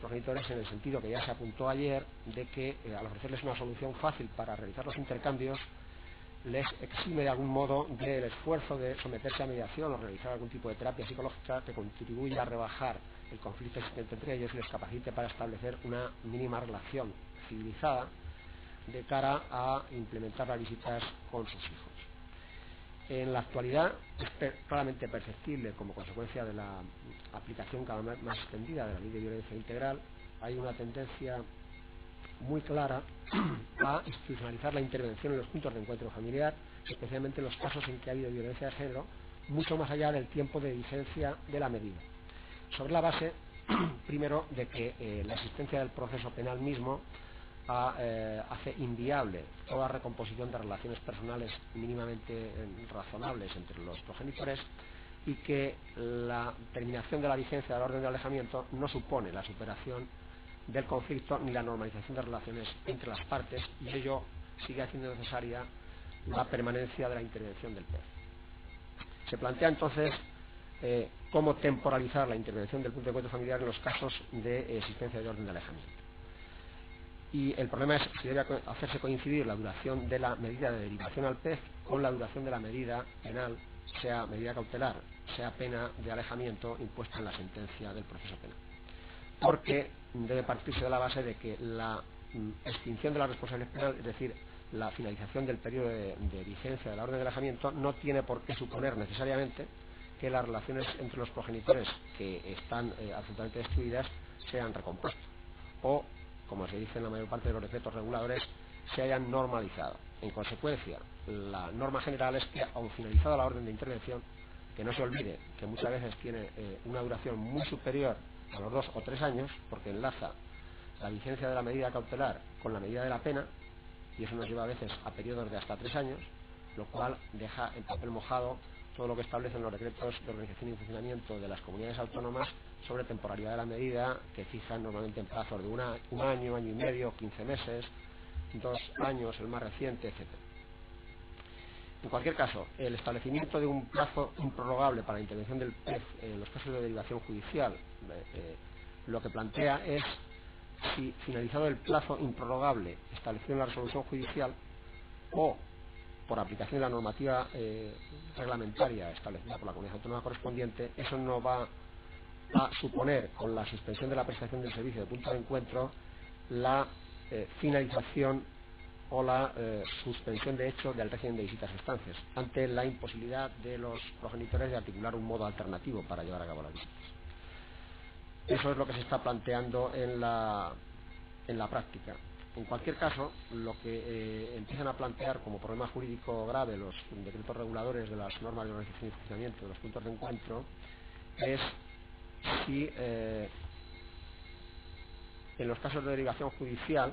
progenitores, en el sentido que ya se apuntó ayer, de que al ofrecerles una solución fácil para realizar los intercambios, les exime de algún modo del esfuerzo de someterse a mediación o realizar algún tipo de terapia psicológica que contribuya a rebajar el conflicto existente entre ellos y les capacite para establecer una mínima relación civilizada de cara a implementar las visitas con sus hijos. En la actualidad es claramente perceptible, como consecuencia de la aplicación cada vez más extendida de la Ley de Violencia Integral, hay una tendencia muy clara a institucionalizar la intervención en los puntos de encuentro familiar, especialmente en los casos en que ha habido violencia de género, mucho más allá del tiempo de vigencia de la medida, sobre la base, primero, de que la existencia del proceso penal mismo hace inviable toda recomposición de relaciones personales mínimamente razonables entre los progenitores, y que la terminación de la vigencia de la orden de alejamiento no supone la superación del conflicto ni la normalización de relaciones entre las partes, y ello sigue haciendo necesaria la permanencia de la intervención del PEF. Se plantea entonces cómo temporalizar la intervención del punto de encuentro familiar en los casos de existencia de orden de alejamiento. Y el problema es si debe hacerse coincidir la duración de la medida de derivación al PEF con la duración de la medida penal, sea medida cautelar, sea pena de alejamiento impuesta en la sentencia del proceso penal. Porque debe partirse de la base de que la extinción de la responsabilidad penal, es decir, la finalización del periodo de vigencia de la orden de alejamiento, no tiene por qué suponer necesariamente que las relaciones entre los progenitores que están absolutamente destruidas sean recompuestas, o, como se dice en la mayor parte de los decretos reguladores, se hayan normalizado. En consecuencia, la norma general es que, aun finalizada la orden de intervención, que no se olvide que muchas veces tiene una duración muy superior a los 2 o 3 años, porque enlaza la vigencia de la medida cautelar con la medida de la pena, y eso nos lleva a veces a periodos de hasta 3 años, lo cual deja en papel mojado todo lo que establecen los decretos de organización y funcionamiento de las comunidades autónomas sobre temporalidad de la medida, que fijan normalmente en plazos de un año, año y medio, 15 meses, 2 años, el más reciente, etc. En cualquier caso, el establecimiento de un plazo improrrogable para la intervención del PEF en los casos de derivación judicial lo que plantea es si, finalizado el plazo improrrogable establecido en la resolución judicial o por aplicación de la normativa reglamentaria establecida por la comunidad autónoma correspondiente, eso no va a suponer, con la suspensión de la prestación del servicio de punto de encuentro, la finalización o la suspensión de hecho del régimen de visitas a estancias, ante la imposibilidad de los progenitores de articular un modo alternativo para llevar a cabo las visitas. Eso es lo que se está planteando en la práctica. En cualquier caso, lo que empiezan a plantear como problema jurídico grave los decretos reguladores de las normas de organización y funcionamiento de los puntos de encuentro es si en los casos de derivación judicial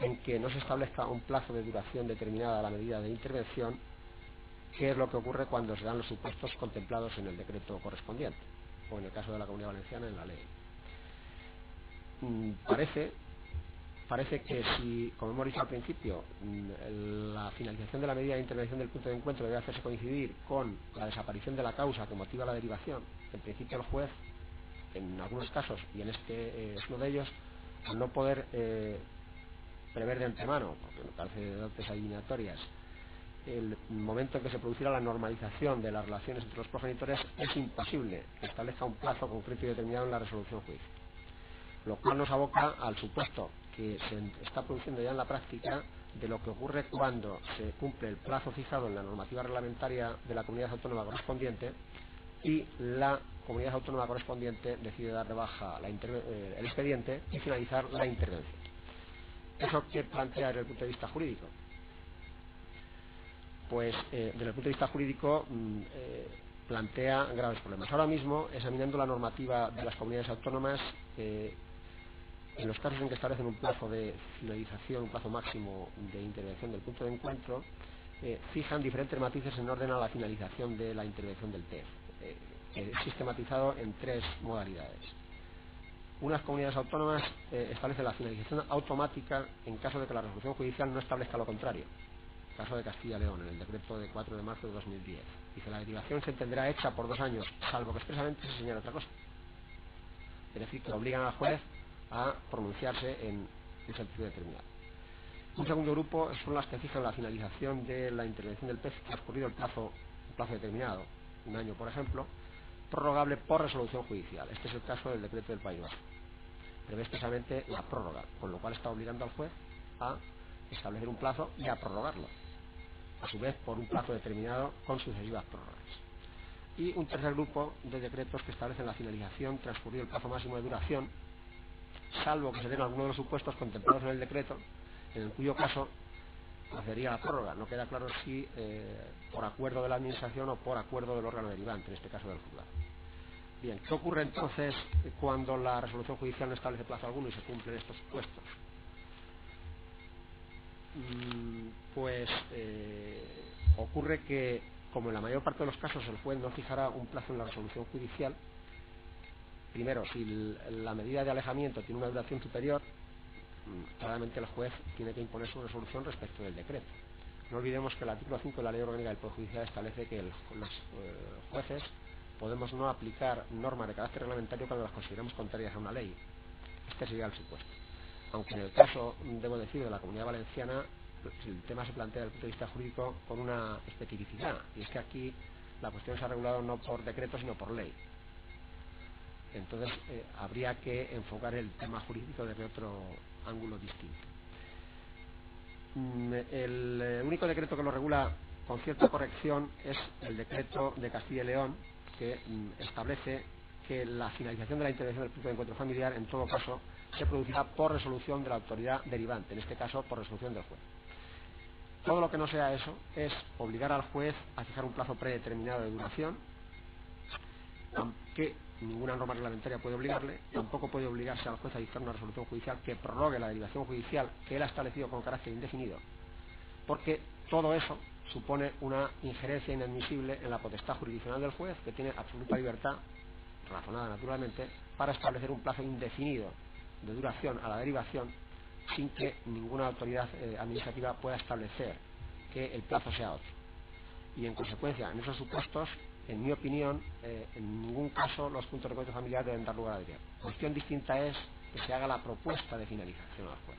en que no se establezca un plazo de duración determinada a la medida de intervención, qué es lo que ocurre cuando se dan los supuestos contemplados en el decreto correspondiente, o en el caso de la Comunidad Valenciana en la ley. Parece que si, como hemos dicho al principio, la finalización de la medida de intervención del punto de encuentro debe hacerse coincidir con la desaparición de la causa que motiva la derivación, en principio el juez, en algunos casos, y en este es uno de ellos, al no poder prever de antemano, porque me parece de dotes adivinatorias, el momento en que se produciera la normalización de las relaciones entre los progenitores, es imposible que establezca un plazo concreto y determinado en la resolución judicial. Lo cual nos aboca al supuesto que se está produciendo ya en la práctica de lo que ocurre cuando se cumple el plazo fijado en la normativa reglamentaria de la comunidad autónoma correspondiente y la comunidad autónoma correspondiente decide dar de baja el expediente y finalizar la intervención. ¿Eso qué plantea desde el punto de vista jurídico? Pues desde el punto de vista jurídico plantea graves problemas. Ahora mismo, examinando la normativa de las comunidades autónomas, en los casos en que establecen un plazo de finalización, un plazo máximo de intervención del punto de encuentro, fijan diferentes matices en orden a la finalización de la intervención del PEF, sistematizado en 3 modalidades. Unas comunidades autónomas establecen la finalización automática en caso de que la resolución judicial no establezca lo contrario. Caso de Castilla y León, en el decreto de 4 de marzo de 2010. Dice, la derivación se entenderá hecha por 2 años, salvo que expresamente se señale otra cosa. Es decir, que obligan al juez a pronunciarse en un sentido determinado. Un segundo grupo son las que fijan la finalización de la intervención del PEC transcurrido un plazo determinado, un año por ejemplo, prorrogable por resolución judicial. Este es el caso del decreto del País Vasco. Prevé expresamente la prórroga, con lo cual está obligando al juez a establecer un plazo y a prorrogarlo, a su vez por un plazo determinado con sucesivas prórrogas. Y un tercer grupo de decretos que establecen la finalización transcurrido el plazo máximo de duración, salvo que se den algunos de los supuestos contemplados en el decreto, en cuyo caso procedería la prórroga. No queda claro si por acuerdo de la Administración o por acuerdo del órgano derivante, en este caso del juzgado. Bien, ¿qué ocurre entonces cuando la resolución judicial no establece plazo alguno y se cumplen estos supuestos? Ocurre que, como en la mayor parte de los casos el juez no fijará un plazo en la resolución judicial, primero, si la medida de alejamiento tiene una duración superior, claramente el juez tiene que imponer su resolución respecto del decreto. No olvidemos que el artículo 5 de la Ley Orgánica del Poder Judicial establece que los jueces podemos no aplicar normas de carácter reglamentario cuando las consideramos contrarias a una ley. Este sería el supuesto. Aunque en el caso, debo decir, de la Comunidad Valenciana, el tema se plantea desde el punto de vista jurídico con una especificidad, y es que aquí la cuestión se ha regulado no por decreto sino por ley. Entonces habría que enfocar el tema jurídico desde otro ángulo distinto. El único decreto que lo regula con cierta corrección es el decreto de Castilla y León, que establece que la finalización de la intervención del punto de encuentro familiar en todo caso se producirá por resolución de la autoridad derivante, en este caso por resolución del juez. Todo lo que no sea eso es obligar al juez a fijar un plazo predeterminado de duración, aunque ninguna norma reglamentaria puede obligarle. Tampoco puede obligarse al juez a dictar una resolución judicial que prorrogue la derivación judicial que él ha establecido con carácter indefinido, porque todo eso supone una injerencia inadmisible en la potestad jurisdiccional del juez, que tiene absoluta libertad, razonada naturalmente, para establecer un plazo indefinido de duración a la derivación sin que ninguna autoridad administrativa pueda establecer que el plazo sea otro. Y en consecuencia, en esos supuestos, en mi opinión, en ningún caso los puntos de encuentro familiar deben dar lugar a derivación. Cuestión distinta es que se haga la propuesta de finalización al juez,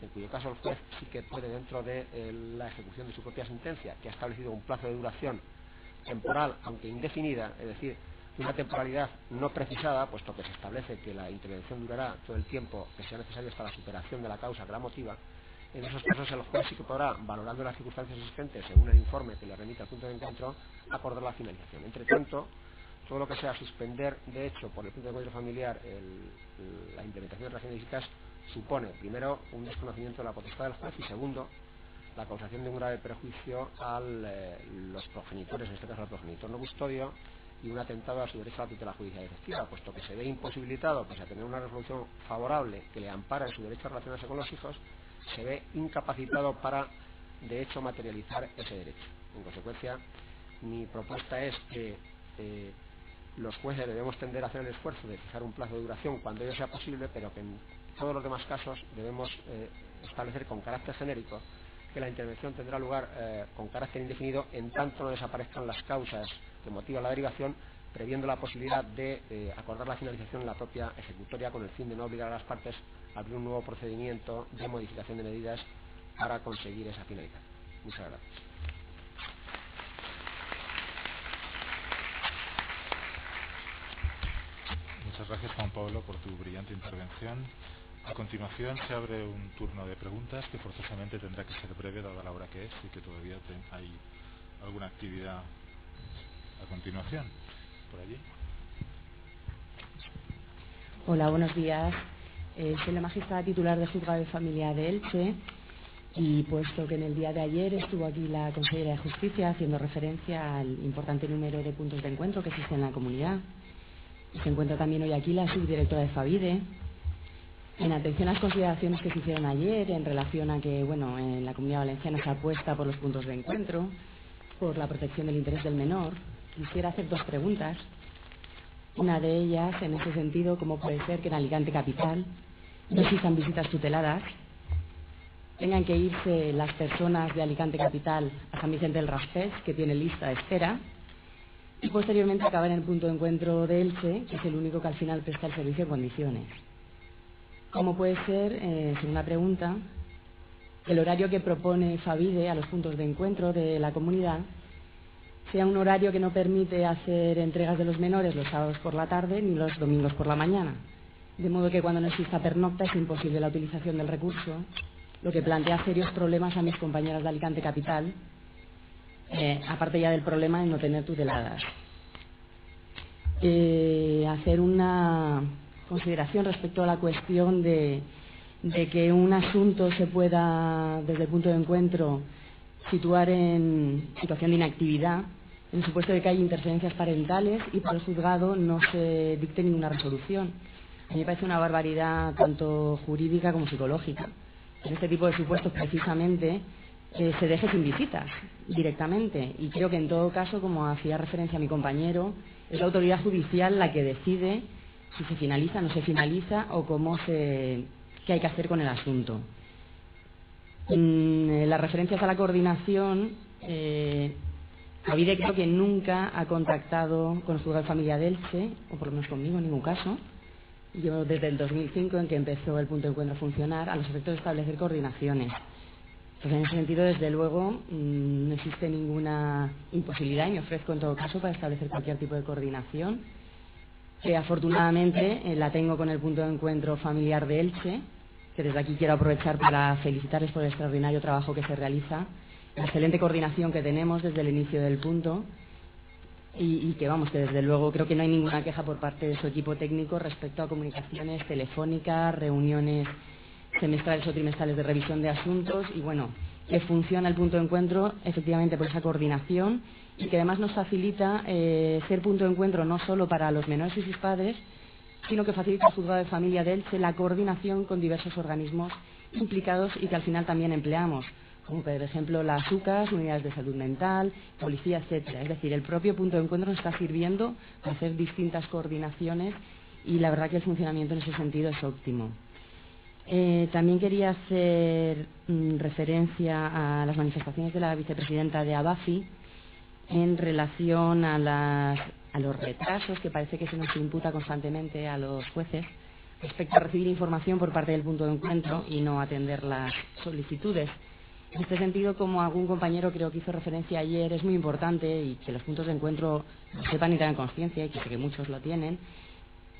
en cuyo caso el juez sí que puede, dentro de la ejecución de su propia sentencia, que ha establecido un plazo de duración temporal, aunque indefinida, es decir, una temporalidad no precisada, puesto que se establece que la intervención durará todo el tiempo que sea necesario hasta la superación de la causa que la motiva. En esos casos el juez sí que podrá, valorando las circunstancias existentes según el informe que le remite al punto de encuentro, acordar la finalización. Entre tanto, todo lo que sea suspender de hecho por el punto de encuentro familiar la implementación de relaciones físicas supone, primero, un desconocimiento de la potestad del juez y, segundo, la causación de un grave perjuicio a los progenitores, en este caso al progenitor no custodio, y un atentado a su derecho a la tutela judicial efectiva, puesto que se ve imposibilitado, pese a tener una resolución favorable que le ampara en su derecho a relacionarse con los hijos, se ve incapacitado para, de hecho, materializar ese derecho. En consecuencia, mi propuesta es que los jueces debemos tender a hacer el esfuerzo de fijar un plazo de duración cuando ello sea posible, pero que en todos los demás casos debemos establecer con carácter genérico que la intervención tendrá lugar con carácter indefinido en tanto no desaparezcan las causas que motivan la derivación, previendo la posibilidad de acordar la finalización en la propia ejecutoria, con el fin de no obligar a las partes a abrir un nuevo procedimiento de modificación de medidas para conseguir esa finalidad. Muchas gracias. Muchas gracias, Juan Pablo, por tu brillante intervención. A continuación se abre un turno de preguntas que forzosamente tendrá que ser breve dada la hora que es y que todavía hay alguna actividad a continuación. Por allí. Hola, buenos días. Soy la magistrada titular del Juzgado de Familia de Elche, y puesto que en el día de ayer estuvo aquí la consejera de Justicia haciendo referencia al importante número de puntos de encuentro que existen en la comunidad, y se encuentra también hoy aquí la subdirectora de Favide, en atención a las consideraciones que se hicieron ayer en relación a que, bueno, en la Comunidad Valenciana se apuesta por los puntos de encuentro, por la protección del interés del menor, quisiera hacer dos preguntas. Una de ellas, en ese sentido, ¿cómo puede ser que en Alicante Capital no existan visitas tuteladas, tengan que irse las personas de Alicante Capital a San Vicente del Raspés, que tiene lista de espera, y posteriormente acabar en el punto de encuentro de Elche, que es el único que al final presta el servicio en condiciones? cómo puede ser, segunda pregunta, el horario que propone Favide a los puntos de encuentro de la comunidad sea un horario que no permite hacer entregas de los menores los sábados por la tarde ni los domingos por la mañana. De modo que cuando no exista pernocta es imposible la utilización del recurso, lo que plantea serios problemas a mis compañeras de Alicante Capital, aparte ya del problema de no tener tuteladas. Hacer una consideración respecto a la cuestión de que un asunto se pueda, desde el punto de encuentro, situar en situación de inactividad, en el supuesto de que hay interferencias parentales y por el juzgado no se dicte ninguna resolución. A mí me parece una barbaridad tanto jurídica como psicológica. En este tipo de supuestos, precisamente, se deje sin visitas directamente. Y creo que en todo caso, como hacía referencia a mi compañero, es la autoridad judicial la que decide si se finaliza, no se finaliza o qué hay que hacer con el asunto. Las referencias a la coordinación, Favide creo que nunca ha contactado con el juzgado de familia de Elche, o por lo menos conmigo en ningún caso. Yo desde el 2005, en que empezó el punto de encuentro a funcionar, a los efectos de establecer coordinaciones. Pues en ese sentido, desde luego, no existe ninguna imposibilidad y me ofrezco en todo caso para establecer cualquier tipo de coordinación, que afortunadamente la tengo con el punto de encuentro familiar de Elche, que desde aquí quiero aprovechar para felicitarles por el extraordinario trabajo que se realiza, la excelente coordinación que tenemos desde el inicio del punto y que vamos, que desde luego creo que no hay ninguna queja por parte de su equipo técnico respecto a comunicaciones telefónicas, reuniones semestrales o trimestrales de revisión de asuntos y bueno, que funciona el punto de encuentro efectivamente por esa coordinación y que además nos facilita ser punto de encuentro no solo para los menores y sus padres, sino que facilita al juzgado de familia de Elche la coordinación con diversos organismos implicados y que al final también empleamos, como por ejemplo las UCAs, unidades de salud mental, policía, etcétera. Es decir, el propio punto de encuentro nos está sirviendo para hacer distintas coordinaciones y la verdad que el funcionamiento en ese sentido es óptimo. También quería hacer referencia a las manifestaciones de la vicepresidenta de ABAFI en relación a los retrasos que parece que se nos imputa constantemente a los jueces respecto a recibir información por parte del punto de encuentro y no atender las solicitudes. En este sentido, como algún compañero creo que hizo referencia ayer, es muy importante y que los puntos de encuentro lo sepan y tengan conciencia, y que sé que muchos lo tienen,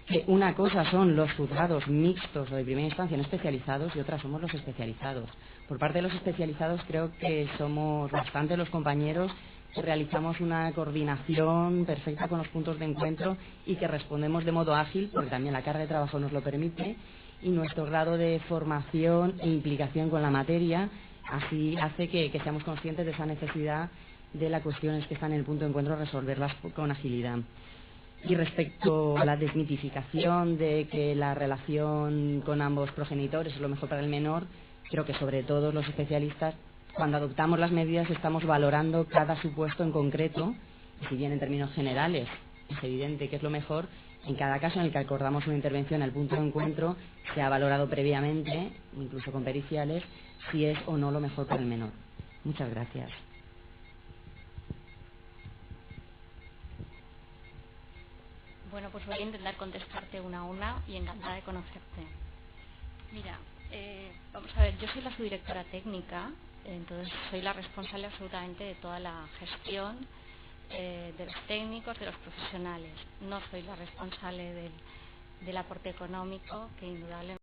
que una cosa son los juzgados mixtos o de primera instancia no especializados y otra somos los especializados. Por parte de los especializados creo que somos bastante los compañeros que realizamos una coordinación perfecta con los puntos de encuentro y que respondemos de modo ágil, porque también la carga de trabajo nos lo permite, y nuestro grado de formación e implicación con la materia así hace que seamos conscientes de esa necesidad de las cuestiones que están en el punto de encuentro, resolverlas con agilidad. Y respecto a la desmitificación de que la relación con ambos progenitores es lo mejor para el menor, creo que sobre todo los especialistas, cuando adoptamos las medidas, estamos valorando cada supuesto en concreto, y si bien en términos generales es evidente que es lo mejor, en cada caso en el que acordamos una intervención al punto de encuentro, se ha valorado previamente, incluso con periciales, si es o no lo mejor para el menor. Muchas gracias. Bueno, pues voy a intentar contestarte una a una y encantada de conocerte. Mira, vamos a ver, yo soy la subdirectora técnica, entonces soy la responsable absolutamente de toda la gestión de los técnicos, de los profesionales. No soy la responsable del aporte económico, que indudablemente